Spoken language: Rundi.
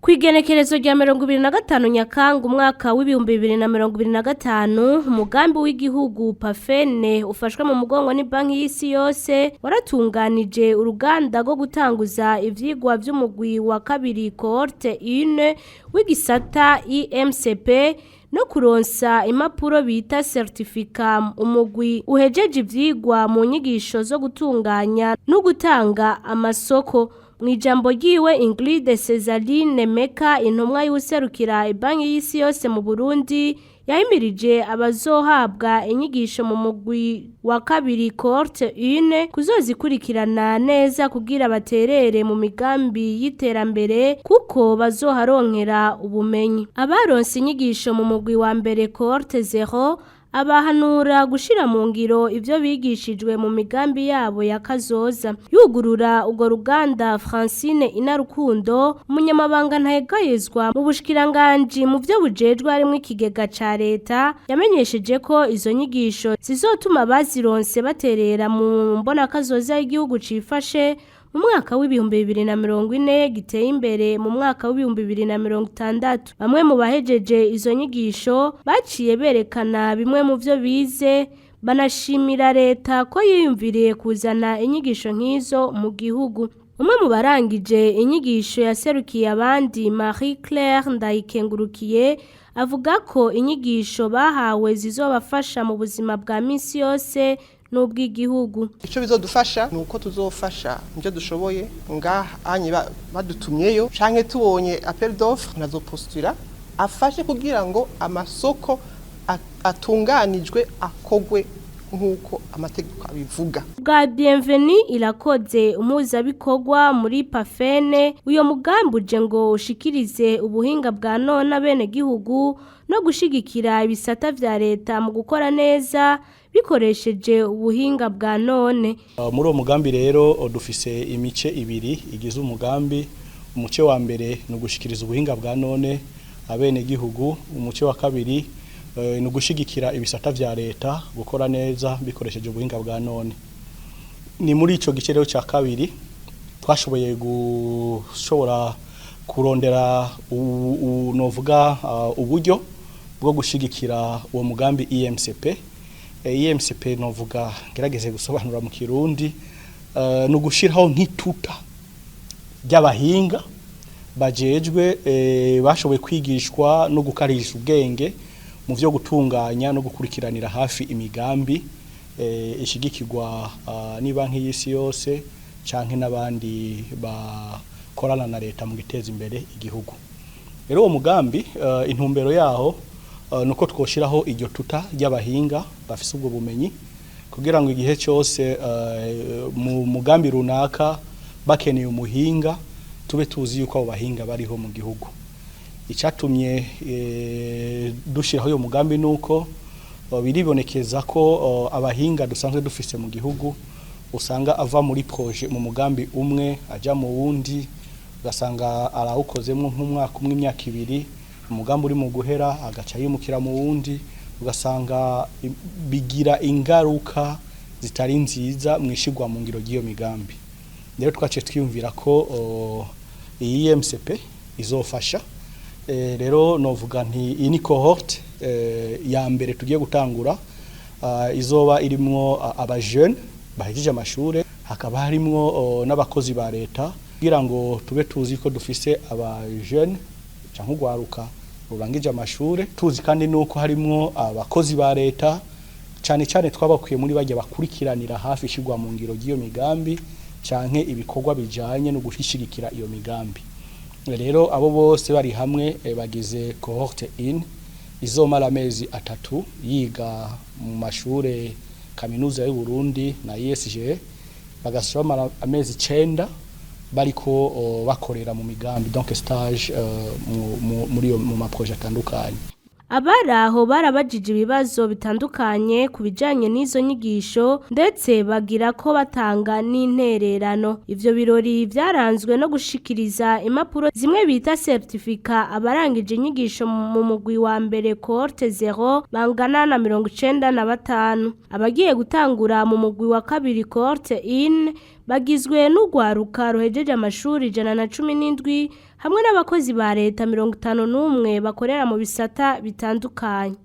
Kwigenekerezo rya 2025 Nyakanga umwaka w'ibihumbi 2025 umugambi w'igihugu Pafene ufashwe mu mugongo ni banki y'isi yose waratunganije uruganda rwo gutanguza ivyigwa vy'umugwi wa kabiri cohorte 1 w'igisata IMCP no kuronsa impapuro bita certificat umugwi uhejeje ivyigwa mu nyigisho zo gutunganya no gutanga amasoko. Mwijambo ryiwe Ingrid Cezaline Meka intumwa y'userukira banki y'isi yose mu Burundi yahimirije abazohabwa inyigisho mu mugwi wa kabiri cohorte 1 kuzozikurikirana neza kugira baterere mu migambi y'iterambere kuko bazoharonkera ubumenyi. Abaronse inyigisho mu mugwi wa mbere cohorte 0 abahanura gushira mu ngiro ivyo bigishijwe mu migambi yabo ya kazoza. Yugurura ugo ruganda Francine Inarukundo umunyamabanga ntayegayezwa mu bushikiranganje mu vyo bujejwe harimwo ikigega ca leta yamenyesheje ko izo nyigisho zizotuma bazironse baterera mu mbona kazoza y'igihugu cifashe mu mwaka w'ibihumbi 2040 giteye imbere mu mwaka w'ibihumbi 2060. Bamwe mu bahejeje izo nyigisho baciye berekana bimwe mu vyo bize banashimira leta ko yiyumviriye kuzana inyigisho nk'izo mu gihugu. Umwe mu barangije inyigisho yaserukiye abandi Marie Claire Ndayikengurukiye avuga ko inyigisho bahawe zizobafasha mu buzima bwa misi yose n'ubw'igihugu. Ico bizodufasha nuko tuzofasha nje dushoboye ngaha anye badutumyeyo canke tubonye appel d'offre nazo postula afashe kugira ngo amasoko atunganijwe akogwe nkuko amategeko abivuga. Bwa Bienvenue Irakoze umuhuzabikorwa muri Pafene uyo mugambi uje ngo ushikirize ubuhinga bwa none bene gihugu no gushigikira ibisata vya leta mu gukora neza bikoresheje ubuhinga bwa none. Muri uwo mugambi rero dufise imice ibiri igize umugambi. Umuce wa mbere no gushikiriza ubuhinga bwa none abene gihugu, umuce wa kabiri no gushigikira ibisata vya leta gukora neza bikoresheje ubuhinga bwa none. Ni muri ico gice rero ca kabiri twashoboye gushobora kurondera novuga uburyo bwo gushigikira uwo mugambi IMCP. IMCP novuga gerageze gusobanura mu Kirundi no gushiraho nk'ituta ry'abahinga bajejwe bashoboye kwigishwa no gukarisha ubwenge mu vyo gutunganya no gukurikiranira hafi imigambi ishigikirwa ni banki y'isi yose canke n'abandi bakorana na leta mu giteza imbere igihugu. Rero uwo mugambi intumbero yaho nuko twoshiraho iryo tuta ry'abahinga bafise ubwo bumenyi kugira ngo igihe cyose mu mugambi runaka bakeneye umuhinga tube tuzi yuko abo bahinga bariho mu gihugu. Icatumye dushiraho uyo mugambi nuko biribonekeza ko abahinga dusanzwe dufise mu gihugu usanga ava muri projet mu mugambi umwe aja mu wundi ugasanga arawukozemo nk'umwaka umwe imyaka ibiri umugambi uri mu guhera agaca yimukira mu wundi ugasanga bigira ingaruka zitari nziza mwishigwa mu ngiro giyo migambi. Rero twace twiyumvira ko IMCP izofasha. Rero novuga nti ini cohorte ya mbere tugiye gutangura izoba irimwo aba jeune bahejeje amashure hakaba harimwo n'abakozi ba leta kugira ngo tube tuzi ko dufise aba jeune canke ugwaruka urangije amashure tuzi kandi nuko harimwo abakozi ba leta cyane cyane twabakuye muri bajya bakurikiranira hafi ishigwa mu ngiro giyo migambi canke ibikorwa bijanye no gushigikira iyo migambi. Rero abo bose bari hamwe bagize cohorte 1 izomara amezi 3 yiga mu mashure kaminuza y'u Burundi na ISG bagasoma amezi 9 bariko bakorera mu migambi donc stage muri mu maprojet atandukanye. Abaraho barabajije ibibazo bitandukanye ku bijanye n'izo nyigisho ndetse bagira ko batanga n'intererano. Ivyo birori vyaranzwe no gushikiriza impapuro zimwe bita certificat abarangije inyigisho mu mugwi wa mbere cohorte 0 bangana na 95. Abagiye gutangura mu mugwi wa kabiri cohorte 1 bagizwe n'urwaruka ruhejeje amashuri 117 hamwe n'abakozi ba leta 51 bakorera mu bisata bitandukanye.